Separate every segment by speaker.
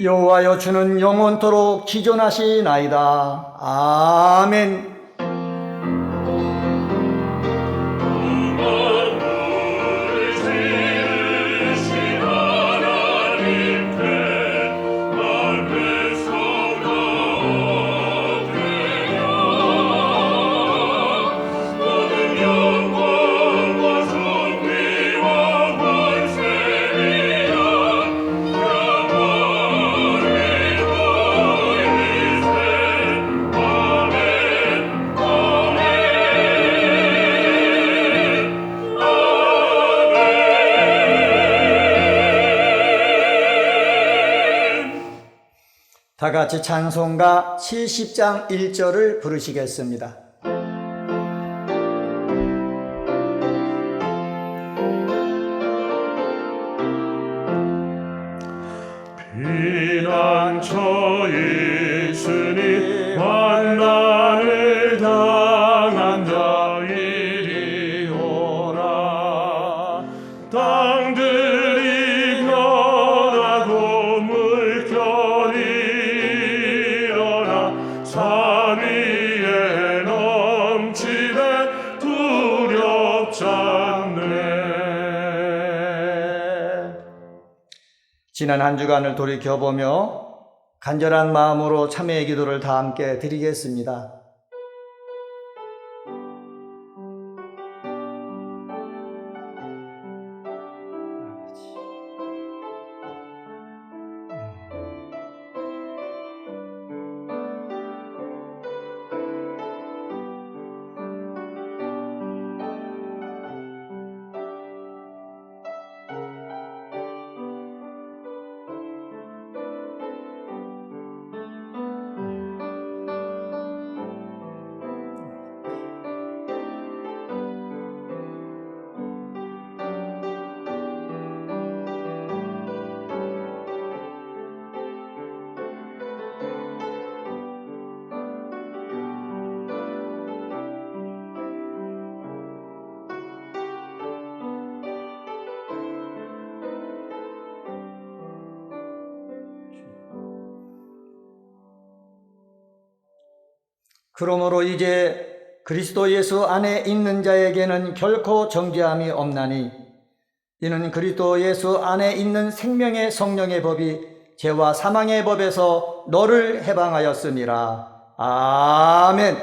Speaker 1: 여호와여 주는 영원토록 기존하시나이다. 아멘. 다 같이 찬송가 70장 1절을 부르시겠습니다.
Speaker 2: 피난처에 있으니 환난을 당한 자 이리 오라. 땅들이 변하고 물결이 일어나 산 위에 넘치되 두렵지 않네.
Speaker 1: 지난 한 주간을 돌이켜보며 간절한 마음으로 참회의 기도를 다 함께 드리겠습니다. 그러므로 이제 그리스도 예수 안에 있는 자에게는 결코 정죄함이 없나니 이는 그리스도 예수 안에 있는 생명의 성령의 법이 죄와 사망의 법에서 너를 해방하였음이라. 아멘.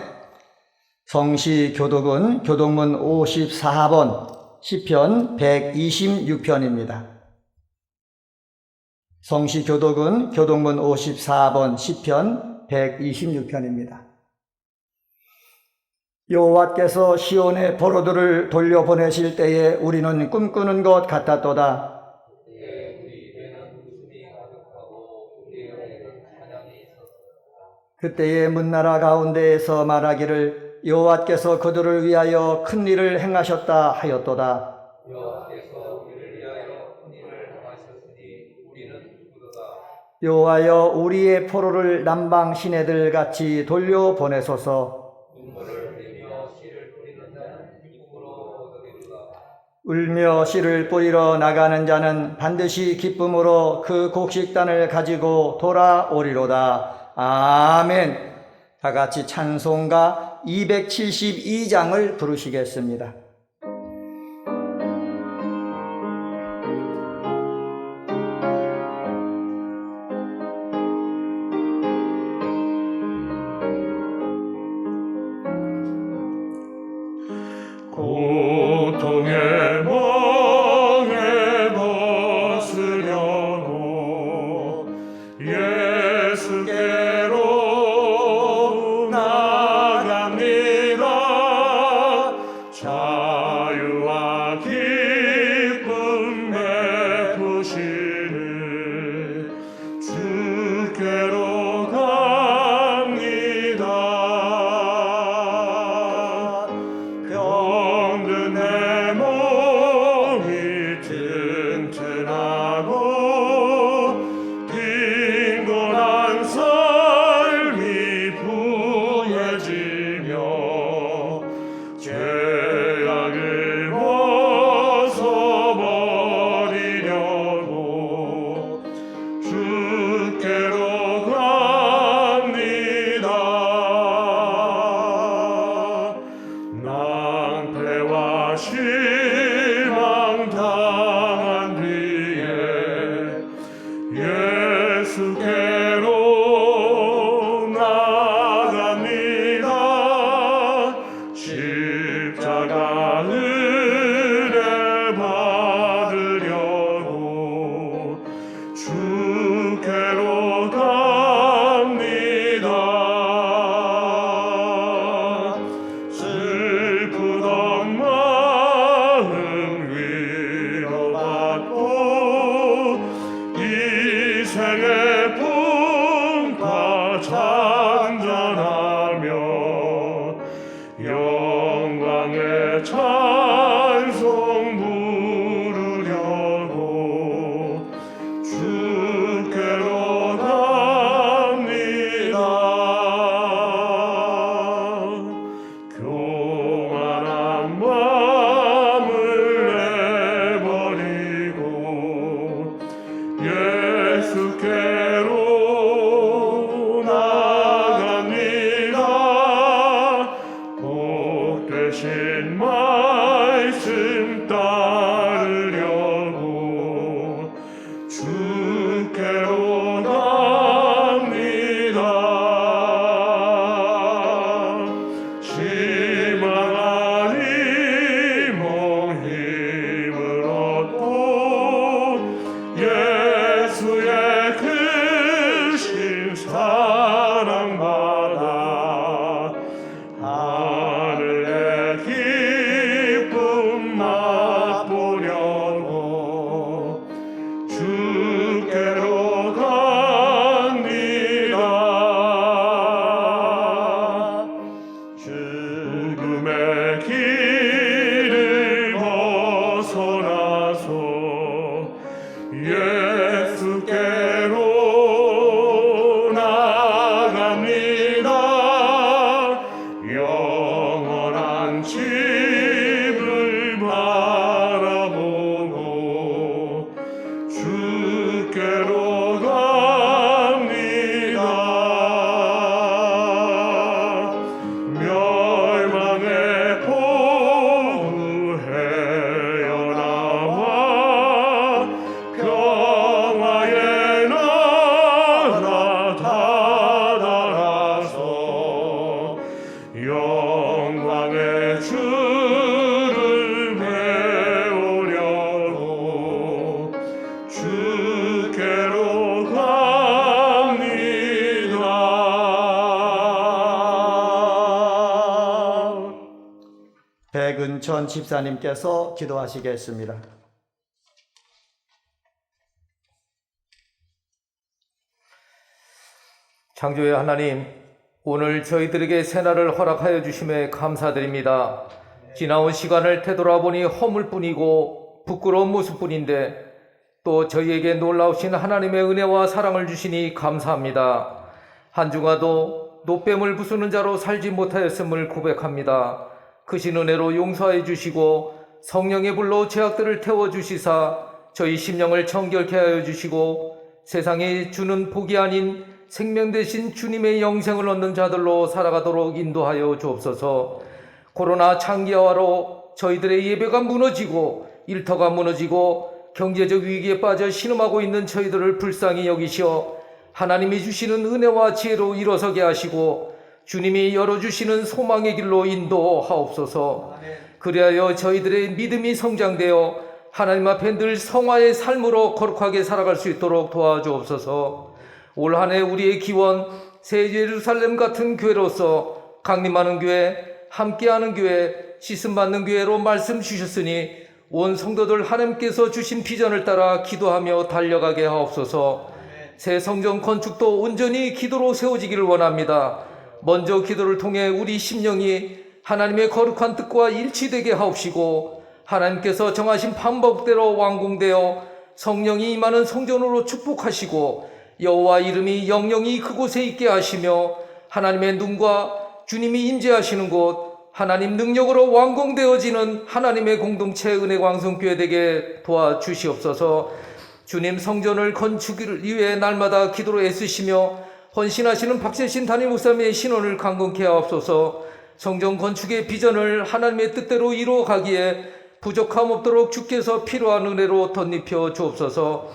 Speaker 1: 성시 교독은 교독문 54번 시편 126편입니다. 성시 교독은 교독문 54번 시편 126편입니다. 여호와께서 시온의 포로들을 돌려보내실 때에 우리는 꿈꾸는 것 같았도다. 그때의 문나라 가운데에서 말하기를 여호와께서 그들을 위하여 큰 일을 행하셨다 하였도다. 여호와여 우리의 포로를 남방 시내들 같이 돌려보내소서. 울며 씨를 뿌리러 나가는 자는 반드시 기쁨으로 그 곡식단을 가지고 돌아오리로다. 아멘. 다 같이 찬송가 272장을 부르시겠습니다.
Speaker 2: 고통의 멍에 벗으려고 예수께로 나갑니다. 자유와 기쁨 베푸시는 주께로 갑니다. 병든 낭패와 실망 당한 뒤에 예수께로 나갑니다. 십자가 은혜 받으려고 주께로 갑니다. 슬프던 마음 위로받고 이 생의 풍파 잔잔하며 영광의 찬송 부르려고 주께로 갑니다. 교만한 마음을 내버리고 예수께로 나갑니다. 복되신 말씀 따르려고 주께로 갑니다. 실망하니 몸 힘을 얻고 예수의 크신 사랑받아 하늘의 기쁨 맛보려고 주께로 갑니다. 죽음의 길을 벗어나서 예수께로 나갑니다. 영원한 집을 바라보고 주께로 갑니다. 멸망의 포구 헤어나와 평화의 나라 다다라서 영광의 주를 배우려고 주께로 갑니다.
Speaker 1: 백은천 집사님께서 기도하시겠습니다.
Speaker 3: 창조의 하나님, 오늘 저희들에게 새날을 허락하여 주심에 감사드립니다. 지나온 시간을 되돌아보니 허물뿐이고 부끄러운 모습뿐인데 또 저희에게 놀라우신 하나님의 은혜와 사랑을 주시니 감사합니다. 한 주간도 노뱀을 부수는 자로 살지 못하였음을 고백합니다. 크신 은혜로 용서해 주시고 성령의 불로 죄악들을 태워주시사 저희 심령을 정결케 하여 주시고 세상에 주는 복이 아닌 생명 대신 주님의 영생을 얻는 자들로 살아가도록 인도하여 주옵소서. 코로나 장기화로 저희들의 예배가 무너지고 일터가 무너지고 경제적 위기에 빠져 신음하고 있는 저희들을 불쌍히 여기시어 하나님이 주시는 은혜와 지혜로 일어서게 하시고 주님이 열어주시는 소망의 길로 인도하옵소서. 그리하여 저희들의 믿음이 성장되어 하나님 앞에 늘 성화의 삶으로 거룩하게 살아갈 수 있도록 도와주옵소서. 올 한 해 우리의 기원 새 예루살렘 같은 교회로서 강림하는 교회, 함께하는 교회, 씻음받는 교회로 말씀 주셨으니 온 성도들 하나님께서 주신 비전을 따라 기도하며 달려가게 하옵소서. 새 성전 건축도 온전히 기도로 세워지기를 원합니다. 먼저 기도를 통해 우리 심령이 하나님의 거룩한 뜻과 일치되게 하옵시고 하나님께서 정하신 방법대로 완공되어 성령이 임하는 성전으로 축복하시고 여호와 이름이 영영이 그곳에 있게 하시며 하나님의 눈과 주님이 임재하시는 곳 하나님 능력으로 완공되어지는 하나님의 공동체 은혜광성교회 되게 도와주시옵소서. 주님 성전을 건축을 위해 날마다 기도로 애쓰시며 헌신하시는 박재신 담임 목사님의 신원을 강건케 하옵소서. 성전 건축의 비전을 하나님의 뜻대로 이루어가기에 부족함 없도록 주께서 필요한 은혜로 덧입혀 주옵소서.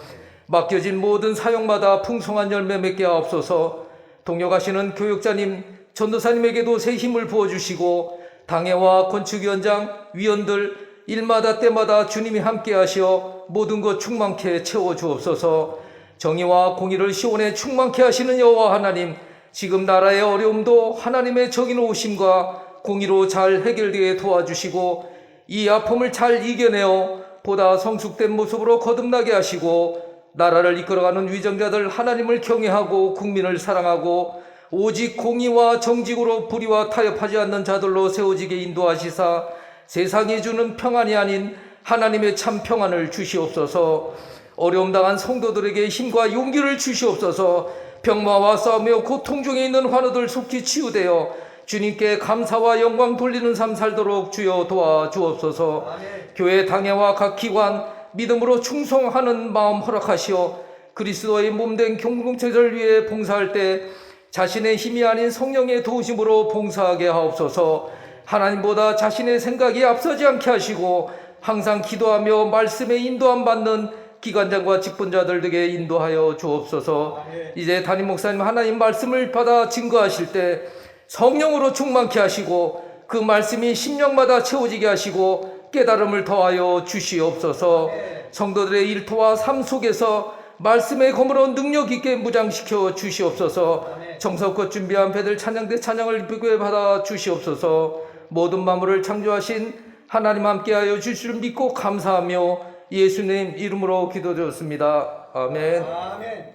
Speaker 3: 맡겨진 모든 사역마다 풍성한 열매 맺게 하옵소서. 동역하시는 교육자님, 전도사님에게도 새 힘을 부어주시고 당회와 건축위원장, 위원들 일마다 때마다 주님이 함께 하시어 모든 것 충만케 채워주옵소서. 정의와 공의를 시온에 충만케 하시는 여호와 하나님, 지금 나라의 어려움도 하나님의 정의로우심과 공의로 잘 해결되게 도와주시고 이 아픔을 잘 이겨내어 보다 성숙된 모습으로 거듭나게 하시고 나라를 이끌어가는 위정자들 하나님을 경외하고 국민을 사랑하고 오직 공의와 정직으로 불의와 타협하지 않는 자들로 세워지게 인도하시사 세상이 주는 평안이 아닌 하나님의 참 평안을 주시옵소서. 어려움 당한 성도들에게 힘과 용기를 주시옵소서. 병마와 싸우며 고통 중에 있는 환우들 속히 치유되어 주님께 감사와 영광 돌리는 삶 살도록 주여 도와주옵소서. 교회 당회와 각 기관 믿음으로 충성하는 마음 허락하시어 그리스도의 몸된 공동체를 위해 봉사할 때 자신의 힘이 아닌 성령의 도우심으로 봉사하게 하옵소서. 하나님보다 자신의 생각이 앞서지 않게 하시고 항상 기도하며 말씀에 인도함 받는 기관장과 직분자들에게 인도하여 주옵소서. 이제 담임 목사님 하나님 말씀을 받아 증거하실 때 성령으로 충만케 하시고 그 말씀이 심령마다 채워지게 하시고 깨달음을 더하여 주시옵소서. 성도들의 일터와 삶 속에서 말씀의 검으로 능력 있게 무장시켜 주시옵소서. 정성껏 준비한 배들 찬양대 찬양을 입히게 받아 주시옵소서. 모든 만물을 창조하신 하나님 함께하여 주시를 믿고 감사하며 예수님 이름으로 기도드렸습니다. 아멘.
Speaker 1: 아멘.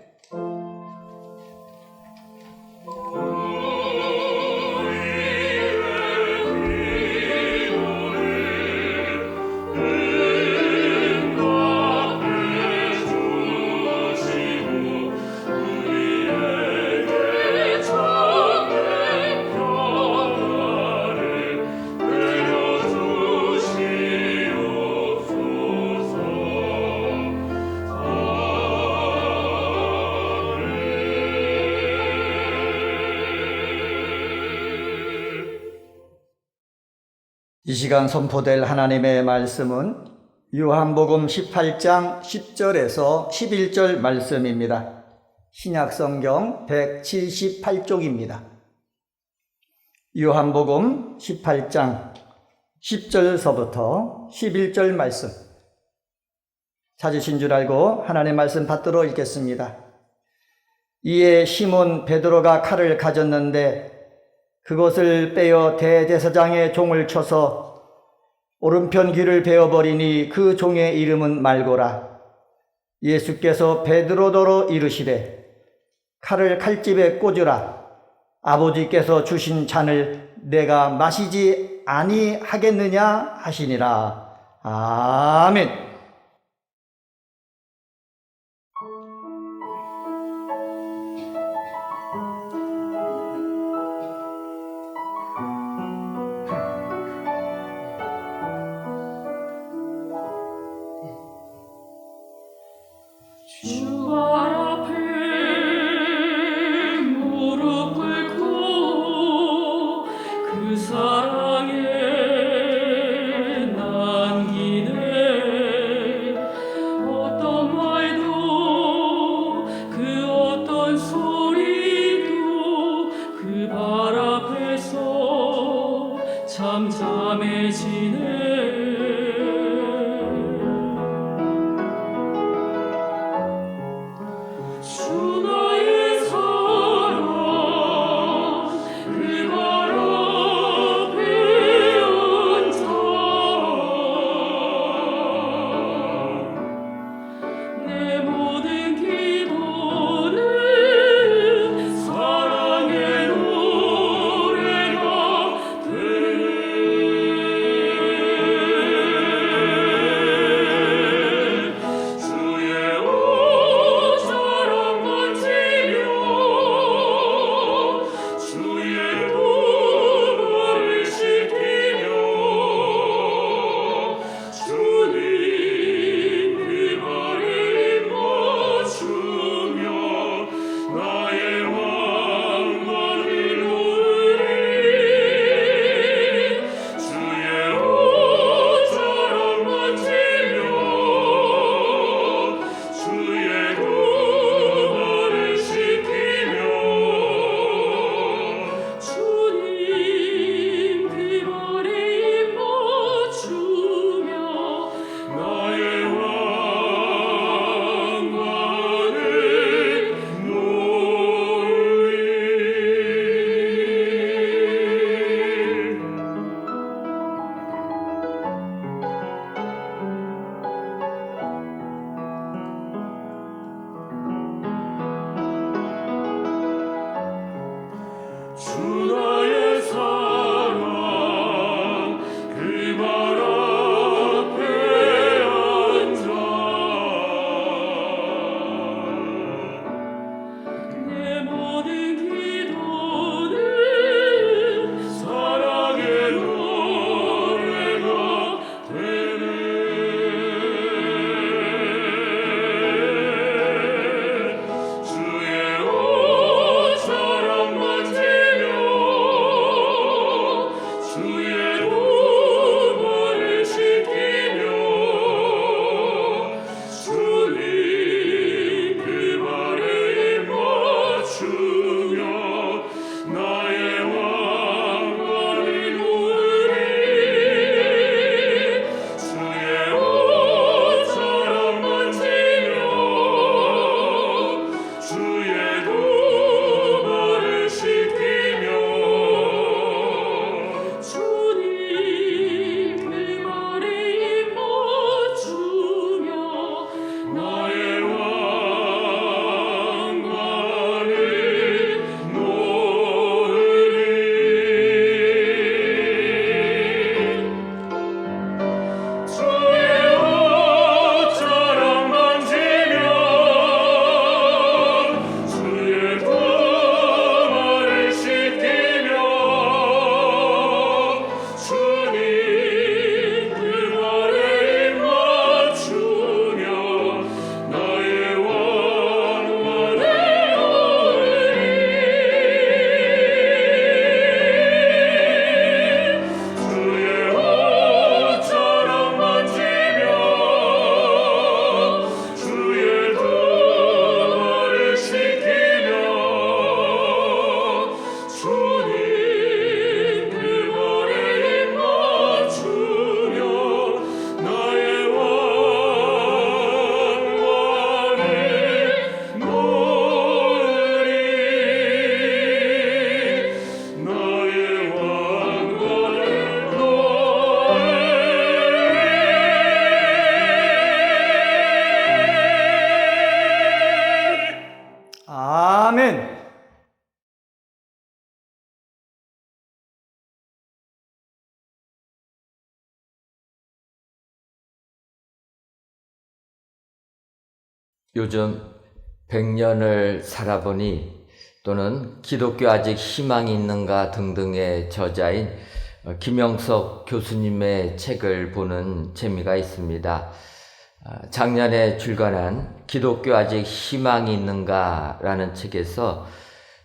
Speaker 1: 이 시간 선포될 하나님의 말씀은 요한복음 18장 10절에서 11절 말씀입니다. 신약성경 178쪽입니다. 요한복음 18장 10절서부터 11절 말씀. 찾으신 줄 알고 하나님의 말씀 받들어 읽겠습니다. 이에 시몬 베드로가 칼을 가졌는데 그것을 빼어 대제사장의 종을 쳐서 오른편 귀를 베어버리니 그 종의 이름은 말고라. 예수께서 베드로더러 이르시되 칼을 칼집에 꽂으라. 아버지께서 주신 잔을 내가 마시지 아니하겠느냐 하시니라. 아멘.
Speaker 4: 요즘 100년을 살아보니 또는 기독교 아직 희망이 있는가 등등의 저자인 김영석 교수님의 책을 보는 재미가 있습니다. 작년에 출간한 기독교 아직 희망이 있는가라는 책에서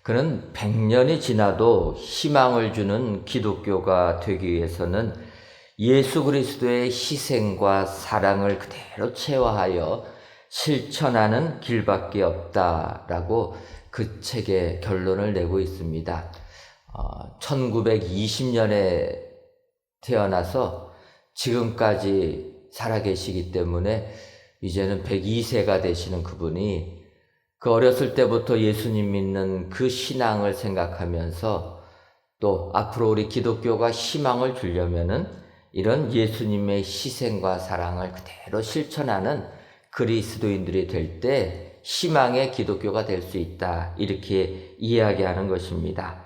Speaker 4: 그는 100년이 지나도 희망을 주는 기독교가 되기 위해서는 예수 그리스도의 희생과 사랑을 그대로 체화하여 실천하는 길밖에 없다라고 그 책의 결론을 내고 있습니다. 1920년에 태어나서 지금까지 살아계시기 때문에 이제는 102세가 되시는 그분이 그 어렸을 때부터 예수님 믿는 그 신앙을 생각하면서 또 앞으로 우리 기독교가 희망을 주려면은 이런 예수님의 희생과 사랑을 그대로 실천하는 그리스도인들이 될 때 희망의 기독교가 될 수 있다, 이렇게 이야기하는 것입니다.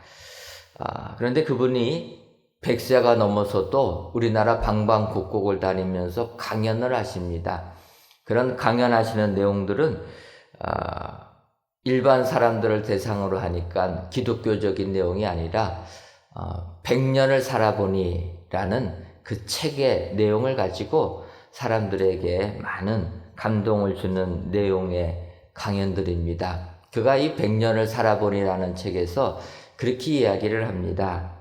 Speaker 4: 그런데 그분이 100세가 넘어서도 우리나라 방방곡곡을 다니면서 강연을 하십니다. 그런 강연하시는 내용들은 일반 사람들을 대상으로 하니까 기독교적인 내용이 아니라 100년을 살아보니라는 그 책의 내용을 가지고 사람들에게 많은 감동을 주는 내용의 강연들입니다. 그가 이 100년을 살아보니라는 책에서 그렇게 이야기를 합니다.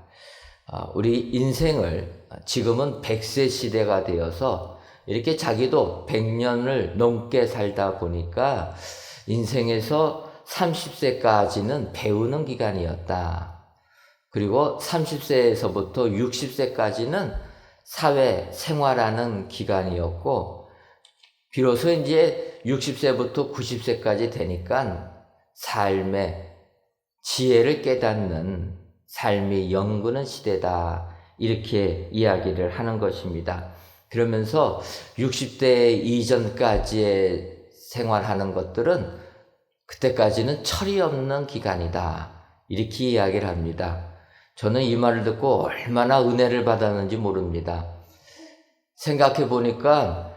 Speaker 4: 우리 인생을 지금은 100세 시대가 되어서 이렇게 자기도 100년을 넘게 살다 보니까 인생에서 30세까지는 배우는 기간이었다. 그리고 30세에서부터 60세까지는 사회 생활하는 기간이었고, 비로소 이제 60세부터 90세까지 되니까 삶의 지혜를 깨닫는 삶이 연구는 시대다, 이렇게 이야기를 하는 것입니다. 그러면서 60대 이전까지의 생활하는 것들은 그때까지는 철이 없는 기간이다, 이렇게 이야기를 합니다. 저는 이 말을 듣고 얼마나 은혜를 받았는지 모릅니다. 생각해 보니까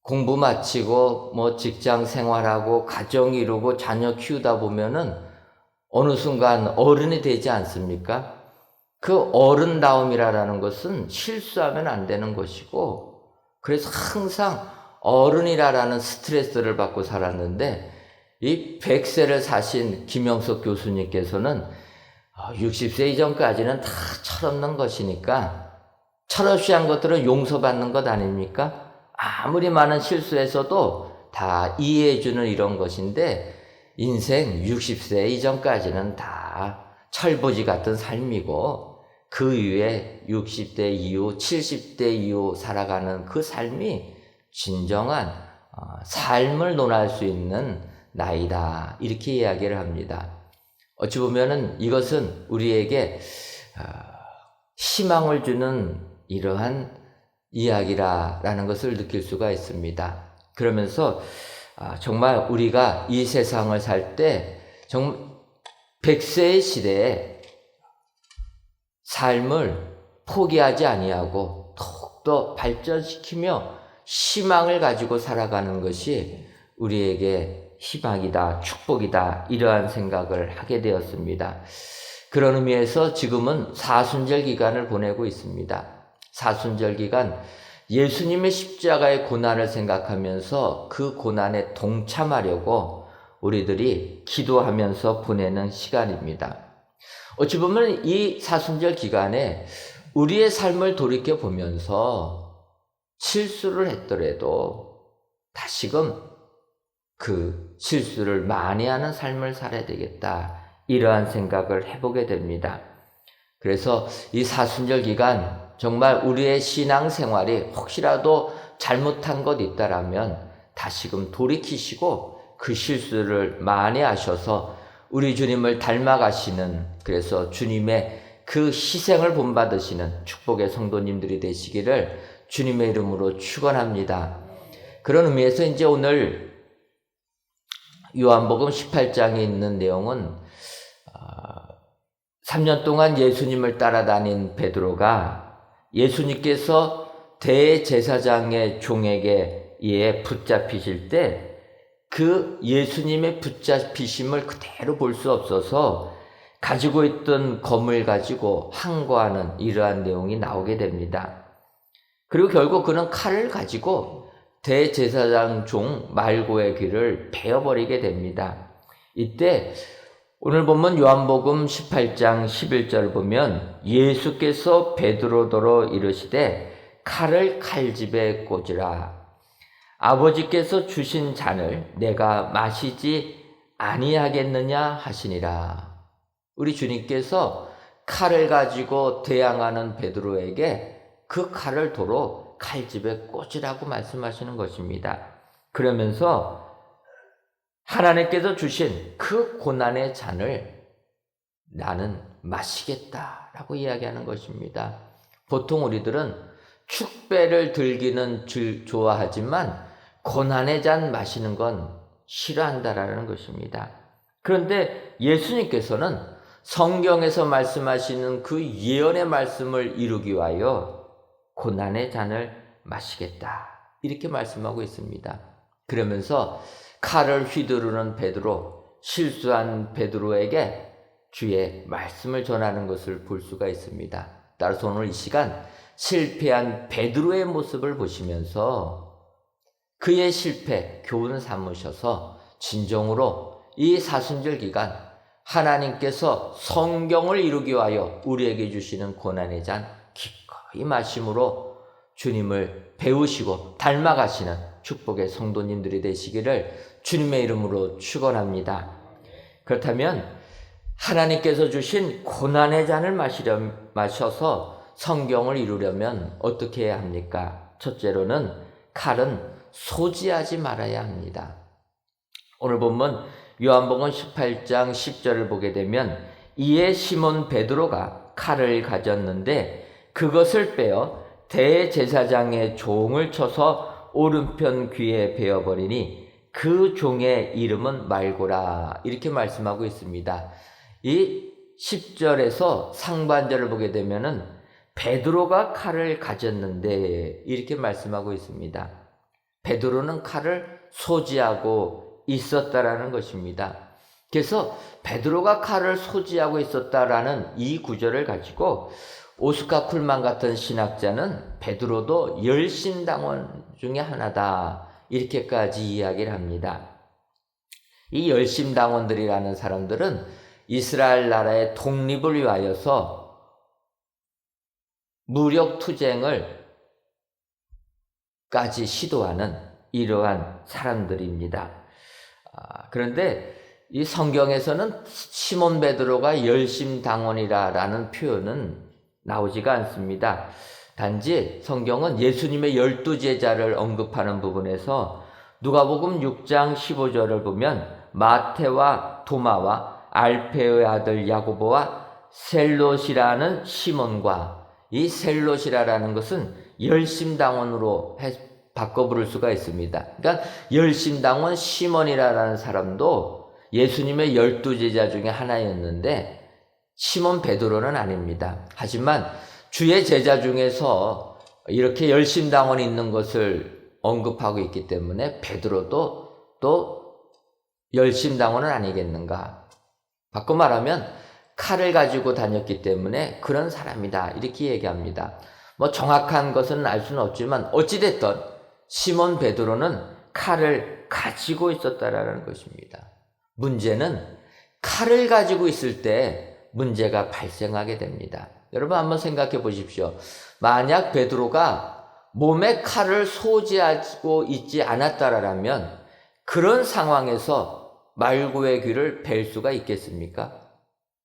Speaker 4: 공부 마치고 직장 생활하고 가정 이루고 자녀 키우다 보면은 어느 순간 어른이 되지 않습니까? 그 어른다움이라는 것은 실수하면 안 되는 것이고, 그래서 항상 어른이라는 스트레스를 받고 살았는데, 이 100세를 사신 김영석 교수님께서는 60세 이전까지는 다 철없는 것이니까 철없이 한 것들은 용서받는 것 아닙니까? 아무리 많은 실수에서도 다 이해해주는 이런 것인데, 인생 60세 이전까지는 다 철부지 같은 삶이고, 그 이후에 60대 이후, 70대 이후 살아가는 그 삶이 진정한 삶을 논할 수 있는 나이다, 이렇게 이야기를 합니다. 어찌 보면은 이것은 우리에게 희망을 주는 이러한 이야기라는 것을 느낄 수가 있습니다. 그러면서 정말 우리가 이 세상을 살 때 100세의 시대에 삶을 포기하지 아니하고 더욱더 발전시키며 희망을 가지고 살아가는 것이 우리에게 희망이다, 축복이다, 이러한 생각을 하게 되었습니다. 그런 의미에서 지금은 사순절 기간을 보내고 있습니다. 사순절 기간, 예수님의 십자가의 고난을 생각하면서 그 고난에 동참하려고 우리들이 기도하면서 보내는 시간입니다. 어찌 보면 이 사순절 기간에 우리의 삶을 돌이켜 보면서 실수를 했더라도 다시금 그 실수를 만회하는 삶을 살아야 되겠다, 이러한 생각을 해보게 됩니다. 그래서 이 사순절 기간 정말 우리의 신앙생활이 혹시라도 잘못한 것 있다라면 다시금 돌이키시고 그 실수를 만회하셔서 우리 주님을 닮아가시는, 그래서 주님의 그 희생을 본받으시는 축복의 성도님들이 되시기를 주님의 이름으로 축원합니다. 그런 의미에서 이제 오늘 요한복음 18장에 있는 내용은 3년 동안 예수님을 따라다닌 베드로가 예수님께서 대제사장의 종에게 에 붙잡히실 때 그 예수님의 붙잡히심을 그대로 볼 수 없어서 가지고 있던 검을 가지고 항거하는 이러한 내용이 나오게 됩니다. 그리고 결국 그는 칼을 가지고 대제사장 종 말고의 귀를 베어버리게 됩니다. 이때 오늘 보면 요한복음 18장 11절 보면 예수께서 베드로더러 이르시되 칼을 칼집에 꽂으라. 아버지께서 주신 잔을 내가 마시지 아니하겠느냐 하시니라. 우리 주님께서 칼을 가지고 대항하는 베드로에게 그 칼을 도로 칼집에 꽂으라고 말씀하시는 것입니다. 그러면서 하나님께서 주신 그 고난의 잔을 나는 마시겠다라고 이야기하는 것입니다. 보통 우리들은 축배를 들기는 좋아하지만 고난의 잔 마시는 건 싫어한다라는 것입니다. 그런데 예수님께서는 성경에서 말씀하시는 그 예언의 말씀을 이루기 위하여 고난의 잔을 마시겠다 이렇게 말씀하고 있습니다. 그러면서 칼을 휘두르는 베드로, 실수한 베드로에게 주의 말씀을 전하는 것을 볼 수가 있습니다. 따라서 오늘 이 시간 실패한 베드로의 모습을 보시면서 그의 실패 교훈 삼으셔서 진정으로 이 사순절 기간 하나님께서 성경을 이루기 위하여 우리에게 주시는 고난의 잔 기꺼이 마심으로 주님을 배우시고 닮아가시는 축복의 성도님들이 되시기를 주님의 이름으로 축원합니다. 그렇다면 하나님께서 주신 고난의 잔을 마셔서 성경을 이루려면 어떻게 해야 합니까? 첫째로는 칼은 소지하지 말아야 합니다. 오늘 보면 요한복음 18장 10절을 보게 되면 이에 시몬 베드로가 칼을 가졌는데 그것을 빼어 대제사장의 종을 쳐서 오른편 귀에 베어버리니 그 종의 이름은 말고라 이렇게 말씀하고 있습니다. 이 10절에서 상반절을 보게 되면은 베드로가 칼을 가졌는데 이렇게 말씀하고 있습니다. 베드로는 칼을 소지하고 있었다라는 것입니다. 그래서 베드로가 칼을 소지하고 있었다라는 이 구절을 가지고 오스카 쿨만 같은 신학자는 베드로도 열심당원 중에 하나다 이렇게까지 이야기를 합니다. 이 열심당원들이라는 사람들은 이스라엘 나라의 독립을 위하여서 무력 투쟁을 까지 시도하는 이러한 사람들입니다. 그런데 이 성경에서는 시몬 베드로가 열심당원이라는 표현은 나오지가 않습니다. 단지 성경은 예수님의 12제자를 언급하는 부분에서 누가복음 6장 15절을 보면 마태와 도마와 알페오의 아들 야고보와 셀롯이라는 시몬과 이 셀롯이라는 것은 열심당원으로 바꿔 부를 수가 있습니다. 그러니까 열심당원 시몬이라는 사람도 예수님의 12제자 중에 하나였는데 시몬 베드로는 아닙니다. 하지만 주의 제자 중에서 이렇게 열심당원이 있는 것을 언급하고 있기 때문에 베드로도 또 열심당원은 아니겠는가. 바꿔 말하면 칼을 가지고 다녔기 때문에 그런 사람이다 이렇게 얘기합니다. 뭐 정확한 것은 알 수는 없지만 어찌됐든 시몬 베드로는 칼을 가지고 있었다라는 것입니다. 문제는 칼을 가지고 있을 때 문제가 발생하게 됩니다. 여러분 한번 생각해 보십시오. 만약 베드로가 몸에 칼을 소지하고 있지 않았다라면 그런 상황에서 말고의 귀를 벨 수가 있겠습니까?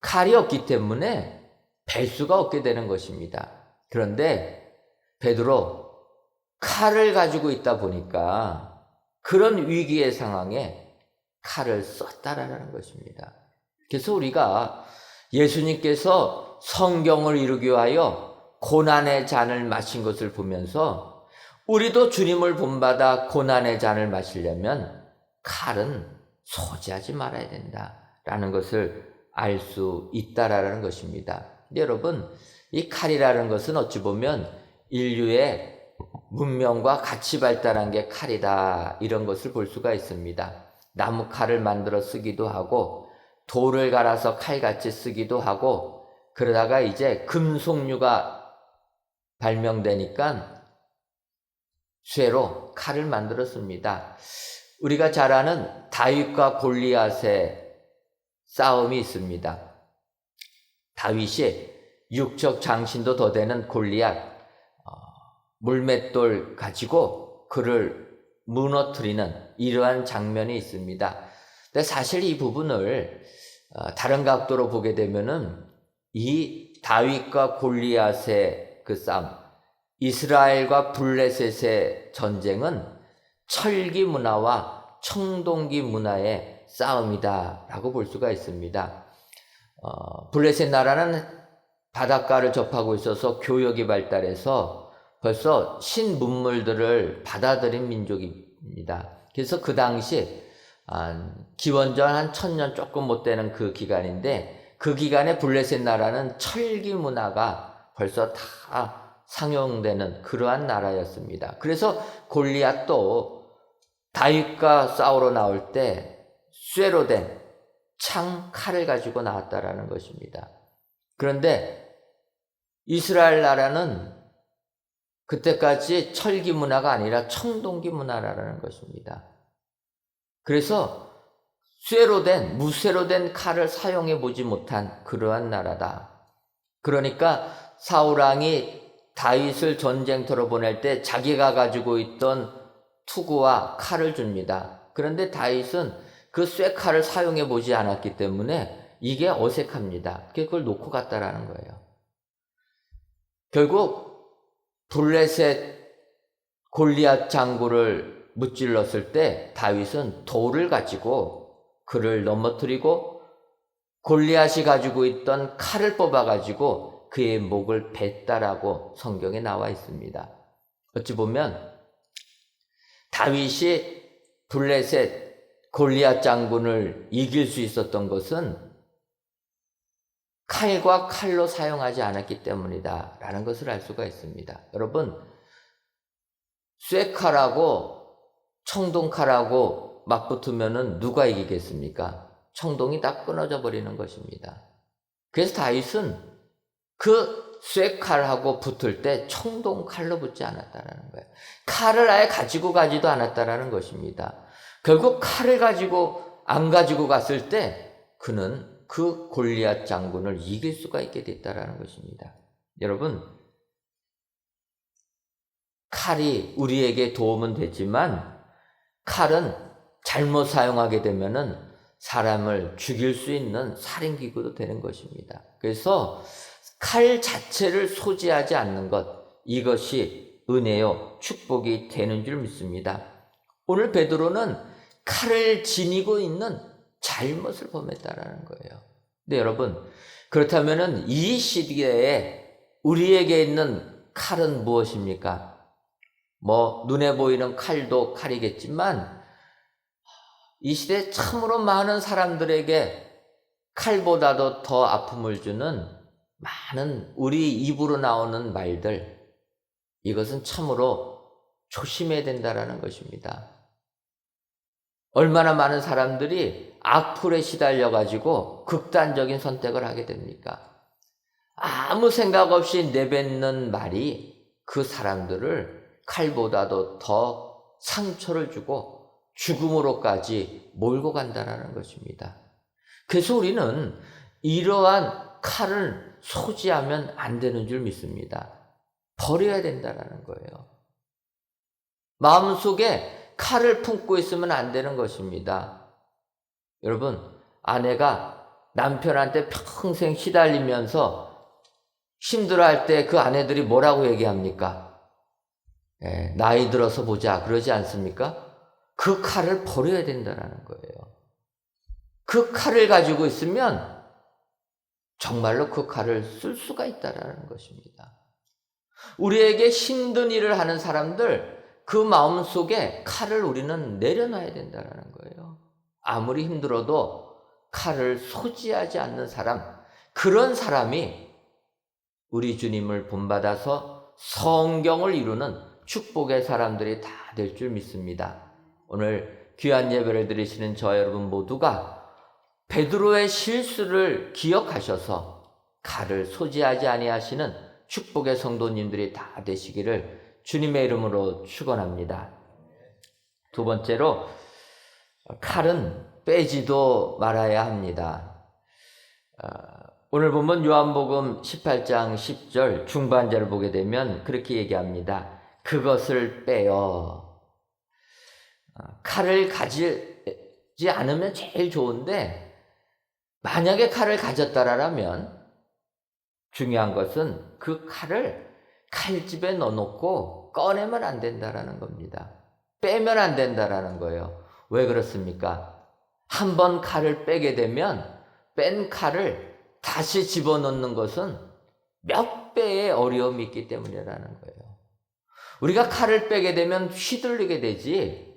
Speaker 4: 칼이 없기 때문에 벨 수가 없게 되는 것입니다. 그런데 베드로 칼을 가지고 있다 보니까 그런 위기의 상황에 칼을 썼다라는 것입니다. 그래서 우리가 예수님께서 성경을 이루기 위하여 고난의 잔을 마신 것을 보면서 우리도 주님을 본받아 고난의 잔을 마시려면 칼은 소지하지 말아야 된다라는 것을 알 수 있다라는 것입니다. 여러분, 이 칼이라는 것은 어찌 보면 인류의 문명과 같이 발달한 게 칼이다, 이런 것을 볼 수가 있습니다. 나무 칼을 만들어 쓰기도 하고 돌을 갈아서 칼같이 쓰기도 하고, 그러다가 이제 금속류가 발명되니까 쇠로 칼을 만들었습니다. 우리가 잘 아는 다윗과 골리앗의 싸움이 있습니다. 다윗이 육적 장신도 더 되는 골리앗, 물맷돌 가지고 그를 무너뜨리는 이러한 장면이 있습니다. 근데 사실 이 부분을 다른 각도로 보게 되면은 이 다윗과 골리앗의 그 싸움, 이스라엘과 블레셋의 전쟁은 철기 문화와 청동기 문화의 싸움이다라고 볼 수가 있습니다. 블레셋 나라는 바닷가를 접하고 있어서 교역이 발달해서 벌써 신문물들을 받아들인 민족입니다. 그래서 그 당시 기원전 한 1000년 조금 못 되는 그 기간인데, 그 기간에 블레셋 나라는 철기 문화가 벌써 다 상용되는 그러한 나라였습니다. 그래서 골리앗도 다윗과 싸우러 나올 때 쇠로 된 창, 칼을 가지고 나왔다라는 것입니다. 그런데 이스라엘 나라는 그때까지 철기 문화가 아니라 청동기 문화라는 것입니다. 그래서 쇠로 된, 무쇠로 된 칼을 사용해 보지 못한 그러한 나라다. 그러니까 사울왕이 다윗을 전쟁터로 보낼 때 자기가 가지고 있던 투구와 칼을 줍니다. 그런데 다윗은 그 쇠칼을 사용해 보지 않았기 때문에 이게 어색합니다. 그걸 놓고 갔다라는 거예요. 결국 블레셋 골리앗 장구를 무찔렀을 때 다윗은 돌을 가지고 그를 넘어뜨리고, 골리앗이 가지고 있던 칼을 뽑아가지고 그의 목을 뱄다라고 성경에 나와 있습니다. 어찌 보면 다윗이 블레셋 골리앗 장군을 이길 수 있었던 것은 칼과 칼로 사용하지 않았기 때문이다 라는 것을 알 수가 있습니다. 여러분, 쇠칼하고 청동칼하고 맞붙으면은 누가 이기겠습니까? 청동이 다 끊어져 버리는 것입니다. 그래서 다윗은 그 쇠칼하고 붙을 때 청동칼로 붙지 않았다라는 거예요. 칼을 아예 가지고 가지도 않았다라는 것입니다. 결국 칼을 가지고 안 가지고 갔을 때 그는 그 골리앗 장군을 이길 수가 있게 됐다라는 것입니다. 여러분, 칼이 우리에게 도움은 되지만 칼은 잘못 사용하게 되면은 사람을 죽일 수 있는 살인기구도 되는 것입니다. 그래서 칼 자체를 소지하지 않는 것, 이것이 은혜요 축복이 되는 줄 믿습니다. 오늘 베드로는 칼을 지니고 있는 잘못을 범했다라는 거예요. 근데 여러분, 그렇다면은 이 시대에 우리에게 있는 칼은 무엇입니까? 눈에 보이는 칼도 칼이겠지만 이 시대에 참으로 많은 사람들에게 칼보다도 더 아픔을 주는 많은 우리 입으로 나오는 말들, 이것은 참으로 조심해야 된다라는 것입니다. 얼마나 많은 사람들이 악플에 시달려가지고 극단적인 선택을 하게 됩니까? 아무 생각 없이 내뱉는 말이 그 사람들을 칼보다도 더 상처를 주고 죽음으로까지 몰고 간다는 것입니다. 그래서 우리는 이러한 칼을 소지하면 안 되는 줄 믿습니다. 버려야 된다는 거예요. 마음속에 칼을 품고 있으면 안 되는 것입니다. 여러분, 아내가 남편한테 평생 시달리면서 힘들어할 때 그 아내들이 뭐라고 얘기합니까? 나이 들어서 보자 그러지 않습니까? 그 칼을 버려야 된다는 거예요. 그 칼을 가지고 있으면 정말로 그 칼을 쓸 수가 있다는 것입니다. 우리에게 힘든 일을 하는 사람들, 그 마음속에 칼을 우리는 내려놔야 된다는 거예요. 아무리 힘들어도 칼을 소지하지 않는 사람, 그런 사람이 우리 주님을 본받아서 성경을 이루는 축복의 사람들이 다 될 줄 믿습니다. 오늘 귀한 예배를 드리시는 저 여러분 모두가 베드로의 실수를 기억하셔서 칼을 소지하지 아니하시는 축복의 성도님들이 다 되시기를 주님의 이름으로 축원합니다. 두 번째로, 칼은 빼지도 말아야 합니다. 오늘 보면 요한복음 18장 10절 중반절을 보게 되면 그렇게 얘기합니다. 그것을 빼어. 칼을 가지지 않으면 제일 좋은데, 만약에 칼을 가졌다라면 중요한 것은 그 칼을 칼집에 넣어놓고 꺼내면 안 된다라는 겁니다. 빼면 안 된다라는 거예요. 왜 그렇습니까? 한번 칼을 빼게 되면 뺀 칼을 다시 집어넣는 것은 몇 배의 어려움이 있기 때문이라는 거예요. 우리가 칼을 빼게 되면 휘둘리게 되지,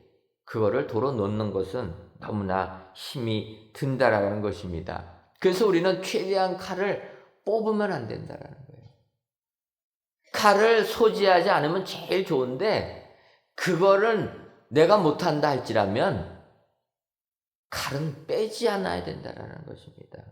Speaker 4: 그거를 도로 놓는 것은 너무나 힘이 든다라는 것입니다. 그래서 우리는 최대한 칼을 뽑으면 안 된다라는 거예요. 칼을 소지하지 않으면 제일 좋은데, 그거를 내가 못한다 할지라면 칼은 빼지 않아야 된다라는 것입니다.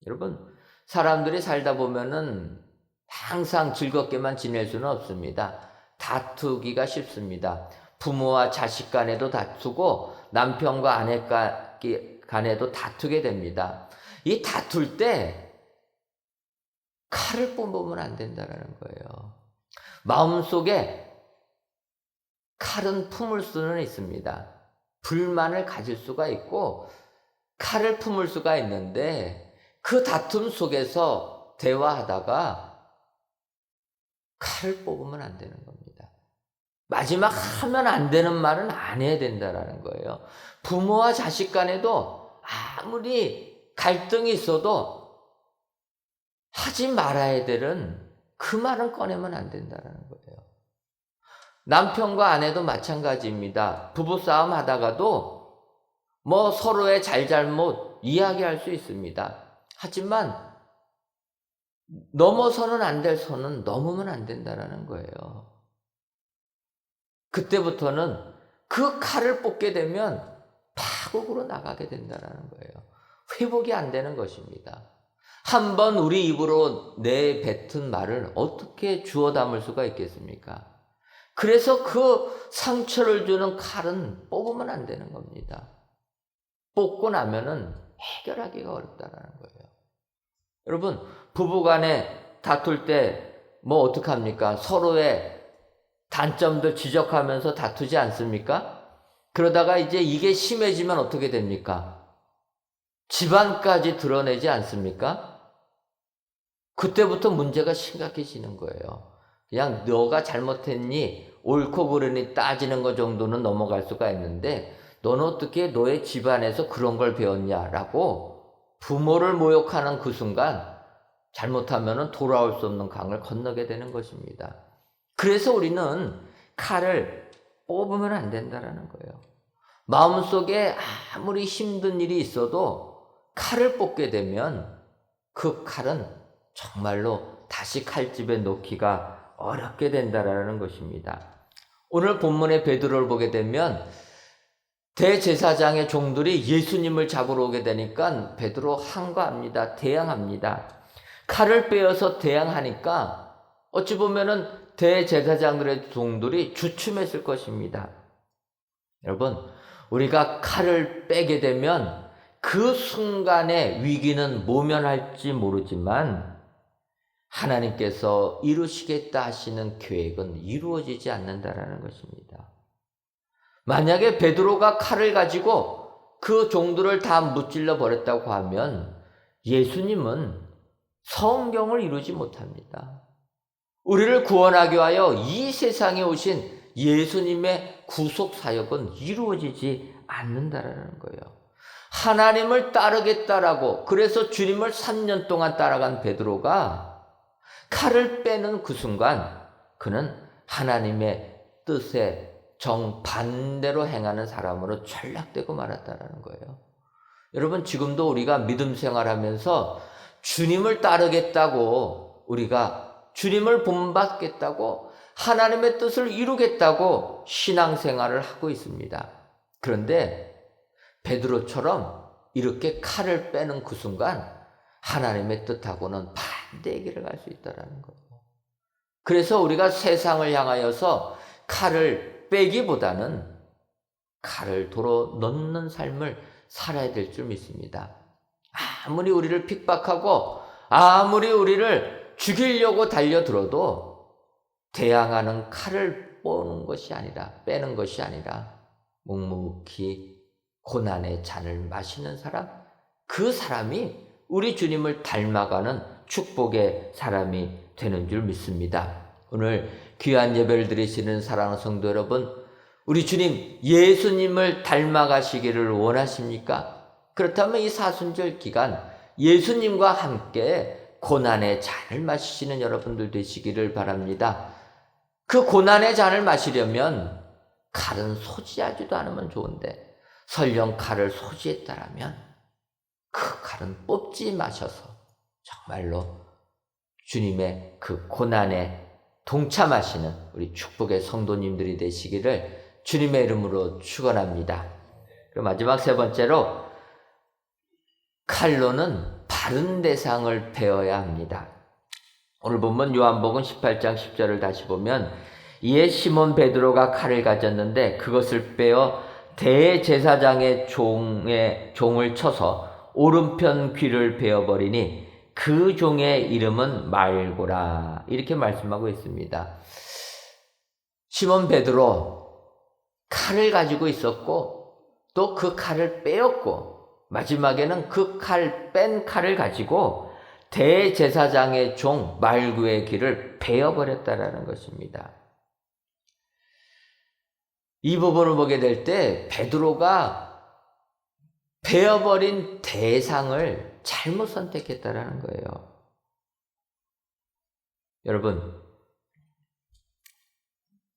Speaker 4: 여러분, 사람들이 살다 보면은 항상 즐겁게만 지낼 수는 없습니다. 다투기가 쉽습니다. 부모와 자식 간에도 다투고 남편과 아내 간에도 다투게 됩니다. 이 다툴 때 칼을 뽑으면 안 된다는 거예요. 마음속에 칼은 품을 수는 있습니다. 불만을 가질 수가 있고 칼을 품을 수가 있는데, 그 다툼 속에서 대화하다가 칼을 뽑으면 안 되는 겁니다. 마지막 하면 안 되는 말은 안 해야 된다는 거예요. 부모와 자식 간에도 아무리 갈등이 있어도 하지 말아야 되는 그 말은 꺼내면 안 된다는 거예요. 남편과 아내도 마찬가지입니다. 부부싸움 하다가도 뭐 서로의 잘잘못 이야기할 수 있습니다. 하지만 넘어서는 안 될 선은 넘으면 안 된다는 거예요. 그때부터는 그 칼을 뽑게 되면 파국으로 나가게 된다는 거예요. 회복이 안 되는 것입니다. 한번 우리 입으로 내뱉은 말을 어떻게 주워 담을 수가 있겠습니까? 그래서 그 상처를 주는 칼은 뽑으면 안 되는 겁니다. 뽑고 나면은 해결하기가 어렵다는 거예요. 여러분, 부부간에 다툴 때 뭐 어떡합니까? 서로의 단점들 지적하면서 다투지 않습니까? 그러다가 이제 이게 심해지면 어떻게 됩니까? 집안까지 드러내지 않습니까? 그때부터 문제가 심각해지는 거예요. 그냥 너가 잘못했니, 옳고 그르니 따지는 것 정도는 넘어갈 수가 있는데, 너는 어떻게 너의 집안에서 그런 걸 배웠냐라고 부모를 모욕하는 그 순간 잘못하면 돌아올 수 없는 강을 건너게 되는 것입니다. 그래서 우리는 칼을 뽑으면 안 된다는 거예요. 마음속에 아무리 힘든 일이 있어도 칼을 뽑게 되면 그 칼은 정말로 다시 칼집에 놓기가 어렵게 된다는 것입니다. 오늘 본문의 베드로를 보게 되면 대제사장의 종들이 예수님을 잡으러 오게 되니까 베드로 항거합니다. 대항합니다. 칼을 빼어서 대항하니까 어찌 보면은 대제사장들의 종들이 주춤했을 것입니다. 여러분, 우리가 칼을 빼게 되면 그 순간의 위기는 모면할지 모르지만 하나님께서 이루시겠다 하시는 계획은 이루어지지 않는다라는 것입니다. 만약에 베드로가 칼을 가지고 그 종들을 다 무찔러 버렸다고 하면 예수님은 성경을 이루지 못합니다. 우리를 구원하기 위하여 이 세상에 오신 예수님의 구속 사역은 이루어지지 않는다라는 거예요. 하나님을 따르겠다라고, 그래서 주님을 3년 동안 따라간 베드로가 칼을 빼는 그 순간 그는 하나님의 뜻에 정반대로 행하는 사람으로 전락되고 말았다라는 거예요. 여러분, 지금도 우리가 믿음 생활하면서 주님을 따르겠다고, 우리가 주님을 본받겠다고 하나님의 뜻을 이루겠다고 신앙생활을 하고 있습니다. 그런데 베드로처럼 이렇게 칼을 빼는 그 순간 하나님의 뜻하고는 반대의 길을 갈 수 있다는 거예요. 그래서 우리가 세상을 향하여서 칼을 빼기보다는 칼을 도로 넣는 삶을 살아야 될 줄 믿습니다. 아무리 우리를 핍박하고 아무리 우리를 죽이려고 달려들어도 대항하는 칼을 빼는 것이 아니라 묵묵히 고난의 잔을 마시는 사람, 그 사람이 우리 주님을 닮아가는 축복의 사람이 되는 줄 믿습니다. 오늘 귀한 예배를 드리시는 사랑하는 성도 여러분, 우리 주님 예수님을 닮아가시기를 원하십니까? 그렇다면 이 사순절 기간 예수님과 함께 고난의 잔을 마시는 여러분들 되시기를 바랍니다. 그 고난의 잔을 마시려면 칼은 소지하지도 않으면 좋은데 설령 칼을 소지했다라면 그 칼은 뽑지 마셔서 정말로 주님의 그 고난에 동참하시는 우리 축복의 성도님들이 되시기를 주님의 이름으로 축원합니다. 그리고 마지막 세 번째로 칼로는 바른 대상을 베어야 합니다. 오늘 보면 요한복음 18장 10절을 다시 보면 이에 시몬 베드로가 칼을 가졌는데 그것을 빼어 대제사장의 종을 쳐서 오른편 귀를 베어버리니 그 종의 이름은 말고라. 이렇게 말씀하고 있습니다. 시몬 베드로 칼을 가지고 있었고 또 그 칼을 빼었고 마지막에는 그 뺀 칼을 가지고 대제사장의 종 말구의 귀를 베어버렸다라는 것입니다. 이 부분을 보게 될 때 베드로가 베어버린 대상을 잘못 선택했다라는 거예요. 여러분,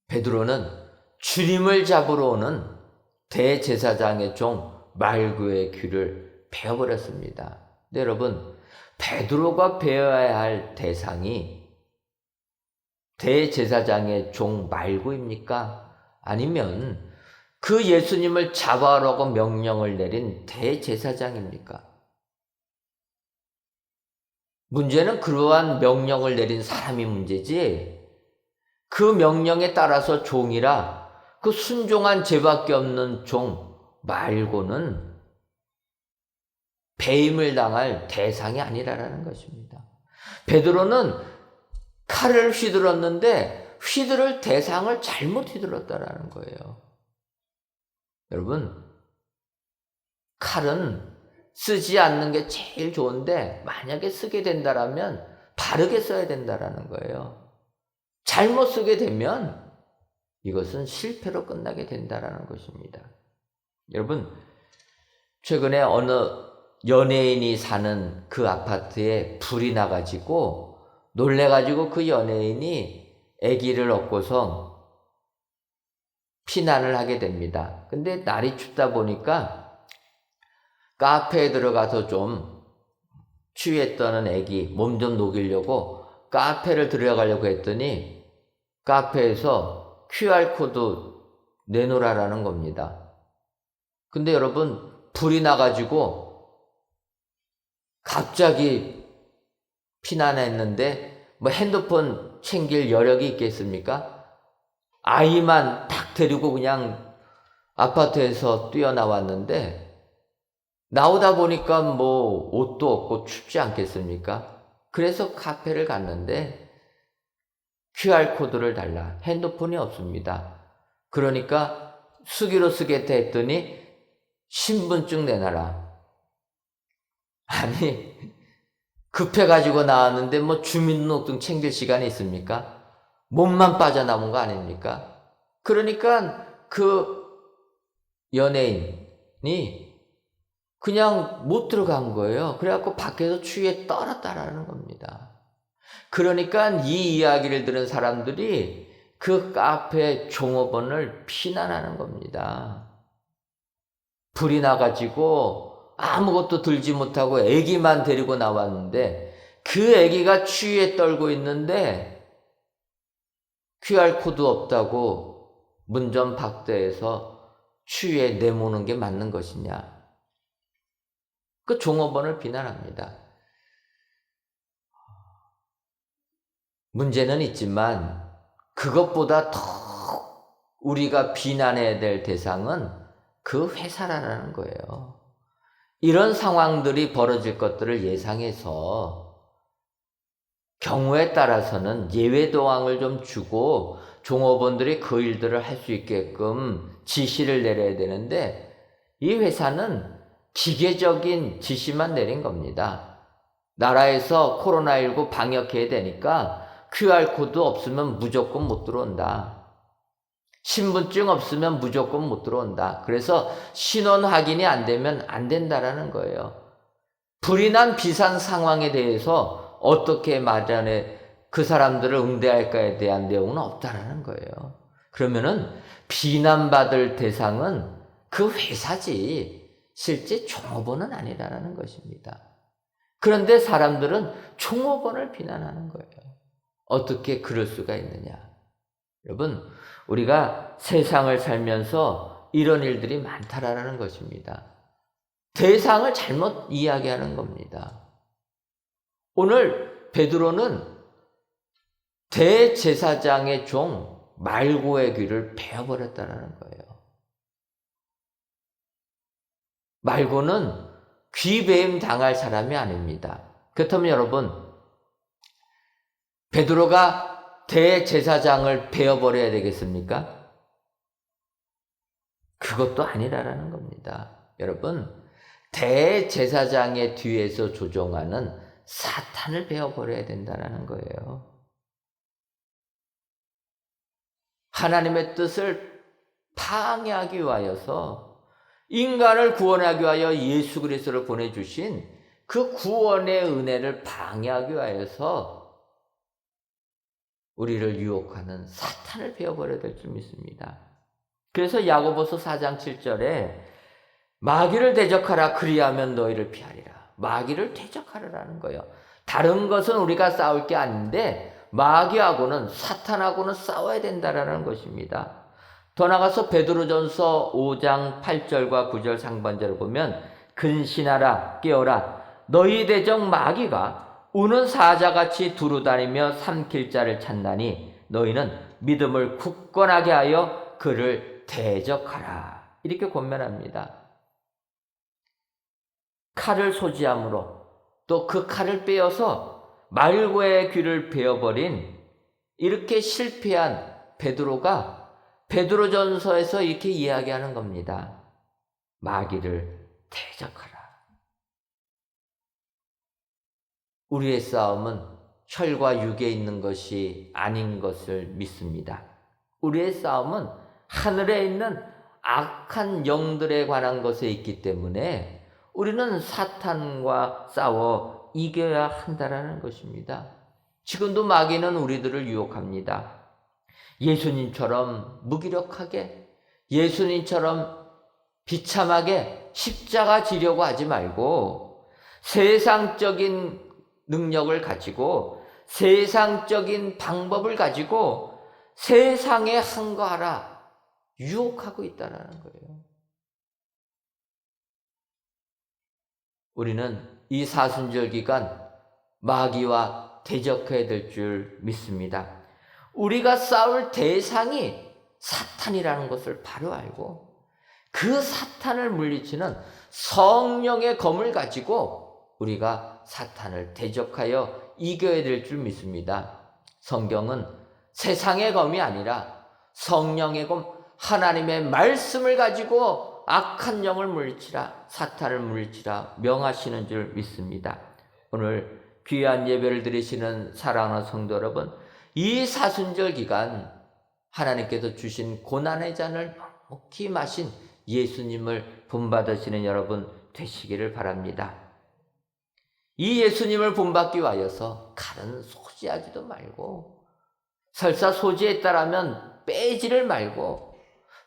Speaker 4: 베드로는 주님을 잡으러 오는 대제사장의 종 말구의 귀를 베어버렸습니다. 근데 여러분, 베드로가 베어야 할 대상이 대제사장의 종 말구입니까? 아니면 그 예수님을 잡아오라고 명령을 내린 대제사장입니까? 문제는 그러한 명령을 내린 사람이 문제지 그 명령에 따라서 종이라 그 순종한 죄밖에 없는 종 말고는 배임을 당할 대상이 아니라는 것입니다. 베드로는 칼을 휘둘렀는데 휘두를 대상을 잘못 휘둘렀다라는 거예요. 여러분, 칼은 쓰지 않는 게 제일 좋은데 만약에 쓰게 된다라면 바르게 써야 된다라는 거예요. 잘못 쓰게 되면 이것은 실패로 끝나게 된다라는 것입니다. 여러분, 최근에 어느 연예인이 사는 그 아파트에 불이 나가지고 놀래가지고 그 연예인이 아기를 얻고서 피난을 하게 됩니다. 근데 날이 춥다 보니까 카페에 들어가서 좀 추위에 떠는 아기 몸 좀 녹이려고 카페를 들어가려고 했더니 카페에서 QR코드 내놓으라는 겁니다. 근데 여러분, 불이 나가지고 갑자기 피난했는데 뭐 핸드폰 챙길 여력이 있겠습니까? 아이만 딱 데리고 그냥 아파트에서 뛰어나왔는데 나오다 보니까 뭐 옷도 없고 춥지 않겠습니까? 그래서 카페를 갔는데 QR코드를 달라. 핸드폰이 없습니다. 그러니까 수기로 쓰겠다 했더니 신분증 내놔라. 아니, 급해가지고 나왔는데 뭐 주민등록증 챙길 시간이 있습니까? 몸만 빠져나온 거 아닙니까? 그러니까 그 연예인이 그냥 못 들어간 거예요. 그래갖고 밖에서 추위에 떨었다라는 겁니다. 그러니까 이 이야기를 들은 사람들이 그 카페 종업원을 비난하는 겁니다. 불이 나가지고 아무것도 들지 못하고 아기만 데리고 나왔는데 그 아기가 추위에 떨고 있는데 QR코드 없다고 문전 박대해서 추위에 내모는 게 맞는 것이냐? 그 종업원을 비난합니다. 문제는 있지만 그것보다 더 우리가 비난해야 될 대상은 그 회사라는 거예요. 이런 상황들이 벌어질 것들을 예상해서 경우에 따라서는 예외 도항을 좀 주고 종업원들이 그 일들을 할 수 있게끔 지시를 내려야 되는데 이 회사는 기계적인 지시만 내린 겁니다. 나라에서 코로나19 방역해야 되니까 QR코드 없으면 무조건 못 들어온다. 신분증 없으면 무조건 못 들어온다. 그래서 신원 확인이 안 되면 안 된다라는 거예요. 불이 난 비상 상황에 대해서 어떻게 마련해 그 사람들을 응대할까에 대한 내용은 없다라는 거예요. 그러면은 비난받을 대상은 그 회사지 실제 종업원은 아니라는 것입니다. 그런데 사람들은 종업원을 비난하는 거예요. 어떻게 그럴 수가 있느냐? 여러분, 우리가 세상을 살면서 이런 일들이 많다라는 것입니다. 대상을 잘못 이야기하는 겁니다. 오늘 베드로는 대제사장의 종 말고의 귀를 베어버렸다는 거예요. 말고는 귀배임 당할 사람이 아닙니다. 그렇다면 여러분, 베드로가 대제사장을 베어버려야 되겠습니까? 그것도 아니라는 겁니다. 여러분, 대제사장의 뒤에서 조종하는 사탄을 베어버려야 된다는 거예요. 하나님의 뜻을 방해하기 위하여서 인간을 구원하기 위하여 예수 그리스도를 보내주신 그 구원의 은혜를 방해하기 위하여서 우리를 유혹하는 사탄을 베어버려야 될 줄 믿습니다. 그래서 야고보서 4장 7절에 마귀를 대적하라 그리하면 너희를 피하리라. 마귀를 대적하라는 거예요. 다른 것은 우리가 싸울 게 아닌데 마귀하고는 사탄하고는 싸워야 된다라는 것입니다. 더 나가서 베드로전서 5장 8절과 9절 상반절을 보면 근신하라 깨어라 너희 대적 마귀가 우는 사자같이 두루다니며 삼킬 자를 찾나니 너희는 믿음을 굳건하게 하여 그를 대적하라. 이렇게 권면합니다. 칼을 소지함으로 또 그 칼을 빼어서 말고의 귀를 베어버린 이렇게 실패한 베드로가 베드로전서에서 이렇게 이야기하는 겁니다. 마귀를 대적하라. 우리의 싸움은 혈과 육에 있는 것이 아닌 것을 믿습니다. 우리의 싸움은 하늘에 있는 악한 영들에 관한 것에 있기 때문에 우리는 사탄과 싸워 이겨야 한다라는 것입니다. 지금도 마귀는 우리들을 유혹합니다. 예수님처럼 무기력하게, 예수님처럼 비참하게 십자가 지려고 하지 말고 세상적인 능력을 가지고 세상적인 방법을 가지고 세상에 한 거 하라 유혹하고 있다는 거예요. 우리는 이 사순절 기간 마귀와 대적해야 될 줄 믿습니다. 우리가 싸울 대상이 사탄이라는 것을 바로 알고 그 사탄을 물리치는 성령의 검을 가지고 우리가 사탄을 대적하여 이겨야 될 줄 믿습니다. 성경은 세상의 검이 아니라 성령의 검, 하나님의 말씀을 가지고 악한 영을 물리치라, 사탄을 물리치라 명하시는 줄 믿습니다. 오늘 귀한 예배를 드리시는 사랑하는 성도 여러분, 이 사순절 기간 하나님께서 주신 고난의 잔을 묵히 마신 예수님을 본받으시는 여러분 되시기를 바랍니다. 이 예수님을 본받기 위하여서 칼은 소지하지도 말고, 설사 소지했다라면 빼지를 말고,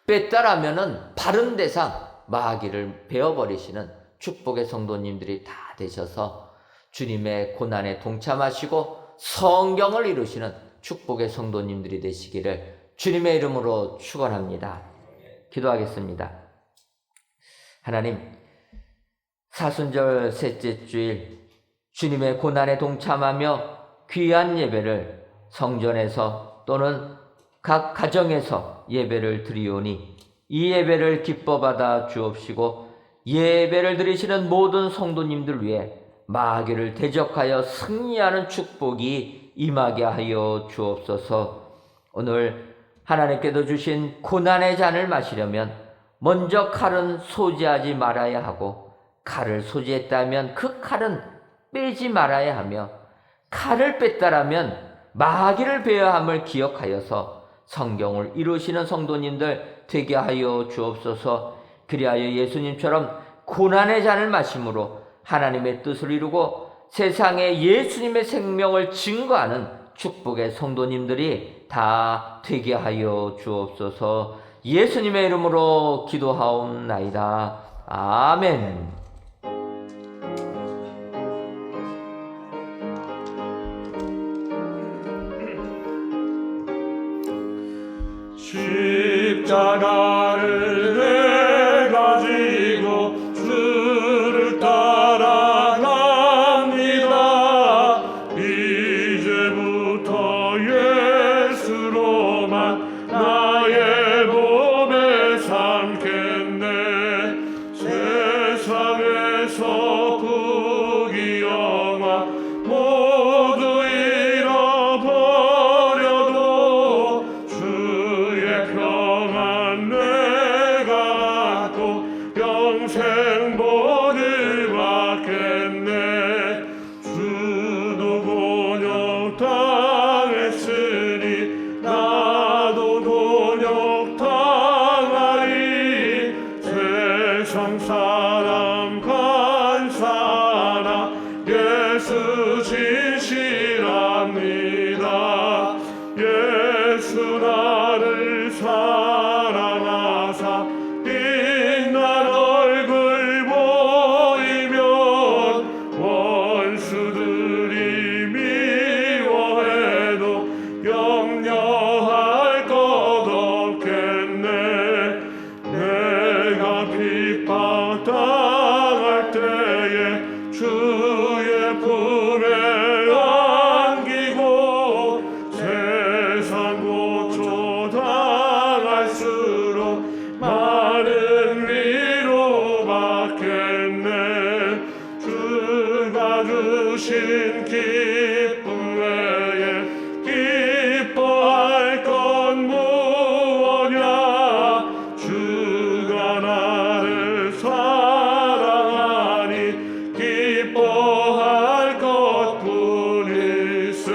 Speaker 4: 뺐다라면은 바른 대상 마귀를 베어버리시는 축복의 성도님들이 다 되셔서 주님의 고난에 동참하시고 성경을 이루시는 축복의 성도님들이 되시기를 주님의 이름으로 축원합니다. 기도하겠습니다. 하나님, 사순절 셋째 주일 주님의 고난에 동참하며 귀한 예배를 성전에서 또는 각 가정에서 예배를 드리오니 이 예배를 기뻐 받아 주옵시고 예배를 드리시는 모든 성도님들 위해 마귀를 대적하여 승리하는 축복이 임하게 하여 주옵소서. 오늘 하나님께서 주신 고난의 잔을 마시려면 먼저 칼은 소지하지 말아야 하고 칼을 소지했다면 그 칼은 빼지 말아야 하며 칼을 뺐다라면 마귀를 배회함을 기억하여서 성경을 이루시는 성도님들 되게 하여 주옵소서. 그리하여 예수님처럼 고난의 잔을 마심으로 하나님의 뜻을 이루고 세상에 예수님의 생명을 증거하는 축복의 성도님들이 다 되게 하여 주옵소서. 예수님의 이름으로 기도하옵나이다. 아멘.
Speaker 2: 십자가를 내가 지고 주를 따라갑니다. 이제부터 예수로만 나의 몸에 삼겠네. 세상에서 부귀영화 모두 잃어버려도 주의 평안 내가 갖고 영생 복을 받겠네. 주도 곤욕당했으니 나도 곤욕당하리. 세상 사람 간사하나 예수 진실합니다. 예수 나를 사랑하사 빛난 얼굴 보이면 원수들이 미워해도 염려할 것 없겠네. 내가 핍박당할 때에 주의 품에 안기고 세상 고초 당할수록 많은 위로 받겠네. 주가 주신 기쁨 외에 기뻐할 건 무엇냐. 주가 나를 사랑하니 기뻐할 것뿐일세.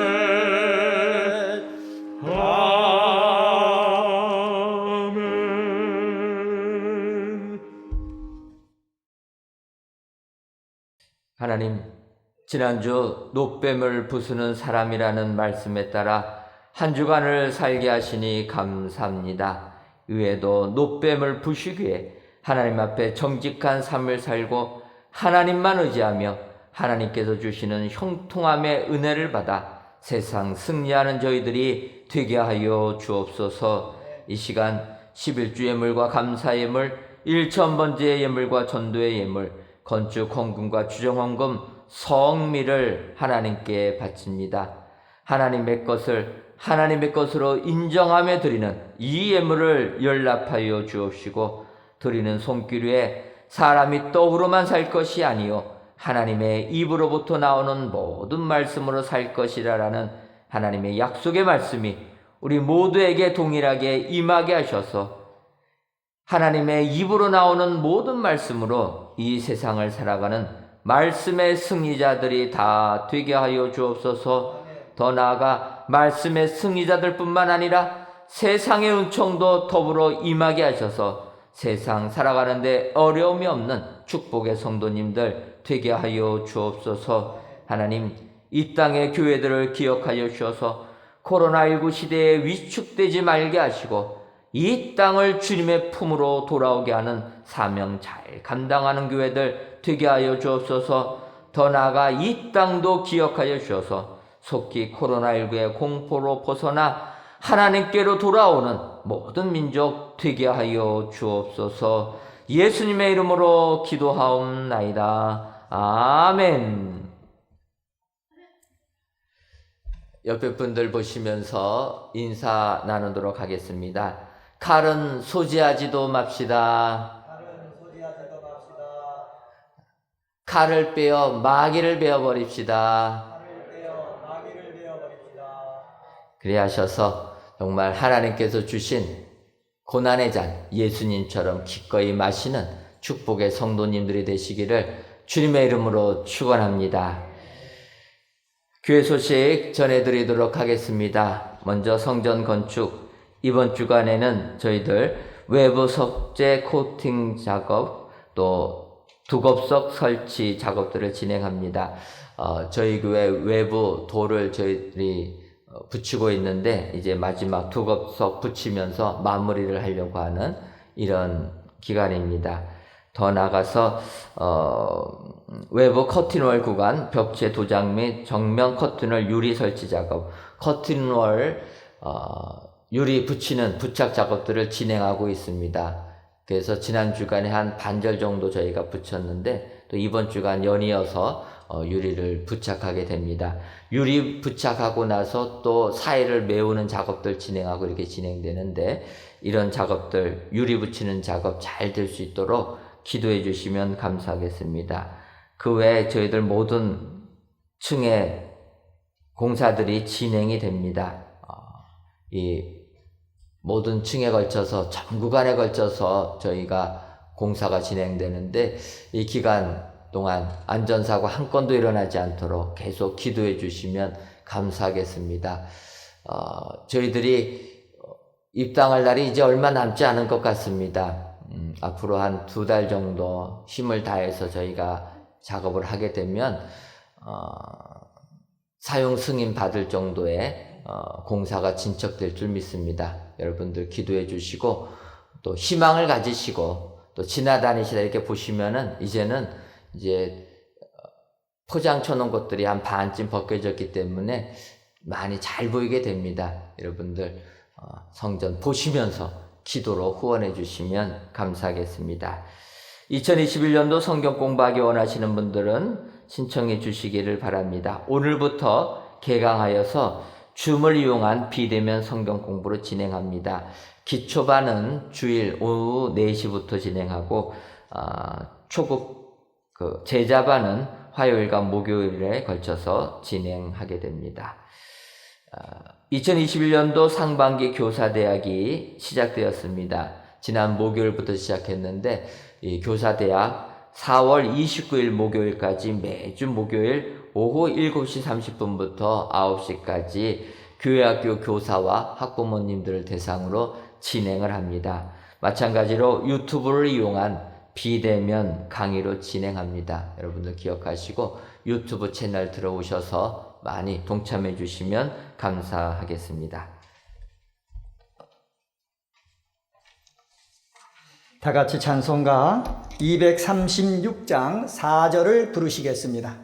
Speaker 2: 아멘.
Speaker 4: 하나님, 지난주 노뱀을 부수는 사람이라는 말씀에 따라 한 주간을 살게 하시니 감사합니다. 의외도 노뱀을 부수기에 하나님 앞에 정직한 삶을 살고 하나님만 의지하며 하나님께서 주시는 형통함의 은혜를 받아 세상 승리하는 저희들이 되게 하여 주옵소서. 이 시간 11주 예물과 감사 예물, 1,000번째 예물과 전도의 예물, 건축 헌금과 주정 헌금, 성미를 하나님께 바칩니다. 하나님의 것을 하나님의 것으로 인정하며 드리는 이 예물을 연락하여 주옵시고, 드리는 손길 위에 사람이 떡으로만 살 것이 아니요 하나님의 입으로부터 나오는 모든 말씀으로 살 것이라라는 하나님의 약속의 말씀이 우리 모두에게 동일하게 임하게 하셔서 하나님의 입으로 나오는 모든 말씀으로 이 세상을 살아가는 말씀의 승리자들이 다 되게 하여 주옵소서. 더 나아가 말씀의 승리자들뿐만 아니라 세상의 은총도 더불어 임하게 하셔서 세상 살아가는데 어려움이 없는 축복의 성도님들 되게 하여 주옵소서. 하나님, 이 땅의 교회들을 기억하여 주셔서 코로나19 시대에 위축되지 말게 하시고 이 땅을 주님의 품으로 돌아오게 하는 사명 잘 감당하는 교회들 되게 하여 주옵소서. 더 나아가 이 땅도 기억하여 주셔서 속히 코로나19의 공포로 벗어나 하나님께로 돌아오는 모든 민족 되게 하여 주옵소서. 예수님의 이름으로 기도하옵나이다. 아멘. 옆에 분들 보시면서 인사 나누도록 하겠습니다. 칼은 소지하지도 맙시다. 칼을 빼어 마귀를 베어버립시다. 그래 하셔서 정말 하나님께서 주신 고난의 잔 예수님처럼 기꺼이 마시는 축복의 성도님들이 되시기를 주님의 이름으로 축원합니다. 교회 소식 전해드리도록 하겠습니다. 먼저 성전 건축, 이번 주간에는 저희들 외부 석재 코팅 작업, 또 두껍석 설치 작업들을 진행합니다. 저희 교회 외부 돌을 저희들이 붙이고 있는데 이제 마지막 두껍석 붙이면서 마무리를 하려고 하는 이런 기간입니다. 더 나아가서 외부 커튼월 구간 벽체 도장 및 정면 커튼월 유리 설치 작업, 커튼월 유리 붙이는 부착 작업들을 진행하고 있습니다. 그래서 지난 주간에 한 반절 정도 저희가 붙였는데 또 이번 주간 연이어서 유리를 부착하게 됩니다. 유리 부착하고 나서 또 사이를 메우는 작업들 진행하고 이렇게 진행되는데 이런 작업들 유리 붙이는 작업 잘 될 수 있도록 기도해 주시면 감사하겠습니다. 그 외에 저희들 모든 층의 공사들이 진행이 됩니다. 이 모든 층에 걸쳐서 전 구간에 걸쳐서 저희가 공사가 진행되는데 이 기간 동안 안전사고 한 건도 일어나지 않도록 계속 기도해 주시면 감사하겠습니다. 저희들이 입당할 날이 이제 얼마 남지 않은 것 같습니다. 앞으로 한 2달 정도 힘을 다해서 저희가 작업을 하게 되면 사용 승인 받을 정도의 공사가 진척될 줄 믿습니다. 여러분들 기도해 주시고 또 희망을 가지시고 또 지나다니시다 이렇게 보시면은 이제는 이제 포장 쳐놓은 것들이 한 반쯤 벗겨졌기 때문에 많이 잘 보이게 됩니다. 여러분들 성전 보시면서 기도로 후원해 주시면 감사하겠습니다. 2021년도 성경 공부하기 원하시는 분들은 신청해 주시기를 바랍니다. 오늘부터 개강하여서 줌을 이용한 비대면 성경 공부를 진행합니다. 기초반은 주일 오후 4시부터 진행하고 초급 제자반은 화요일과 목요일에 걸쳐서 진행하게 됩니다. 2021년도 상반기 교사대학이 시작되었습니다. 지난 목요일부터 시작했는데 이 교사대학 4월 29일 목요일까지 매주 목요일 오후 7시 30분부터 9시까지 교회학교 교사와 학부모님들을 대상으로 진행을 합니다. 마찬가지로 유튜브를 이용한 비대면 강의로 진행합니다. 여러분들 기억하시고 유튜브 채널 들어오셔서 많이 동참해 주시면 감사하겠습니다.
Speaker 1: 다 같이 찬송가 236장 4절을 부르시겠습니다.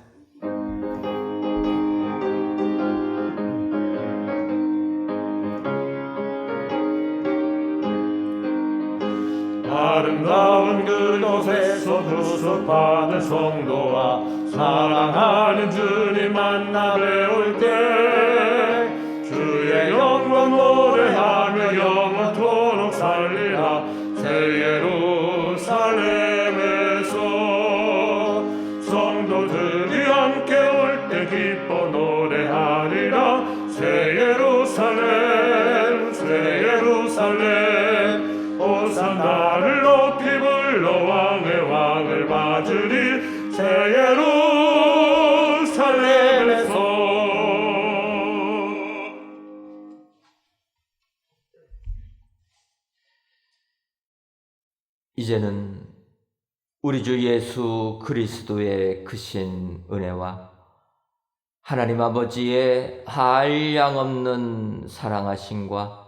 Speaker 2: 아름다운 그곳에서 구속받은 성도와 사랑하는 주님 만나 배울 때 주의 영광 노래하며 영원토록 살리라. 새 예루살렘에서 성도들이 함께 올 때 기뻐 노래하리라. 새 예루살렘 새 예루살렘 호산나를 높이 불러 왕의 왕을 맞으리. 새 예루살렘에서
Speaker 4: 이제는 우리 주 예수 그리스도의 크신 은혜와 하나님 아버지의 한량없는 사랑하심과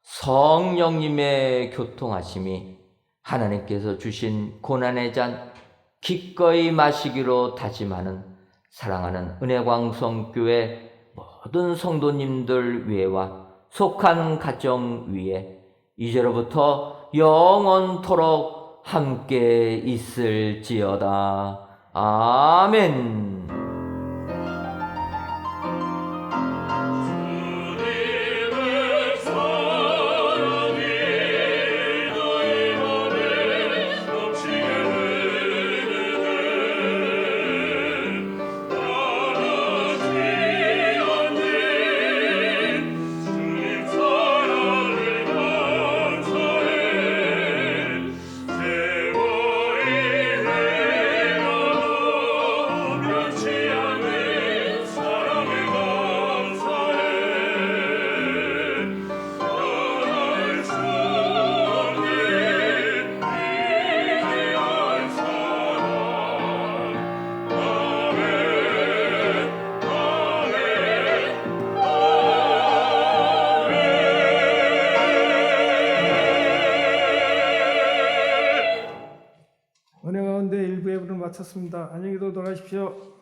Speaker 4: 성령님의 교통하심이 하나님께서 주신 고난의 잔 기꺼이 마시기로 다짐하는 사랑하는 은혜광성교회 모든 성도님들 위에와 속한 가정 위에 이제로부터 영원토록 함께 있을지어다. 아멘.
Speaker 2: 주님의 사랑이 너희 맘에 넘치게 되네. 변하지 않는 주님 사랑을 감사해. 세월이 흘러도 변치 않는 사랑을 감사해. 변할 수 없는 위대한 사랑. 아멘, 아멘, 아멘.
Speaker 5: 은혜 가운데 일부 예배를 마쳤습니다. 안녕히 돌아가십시오.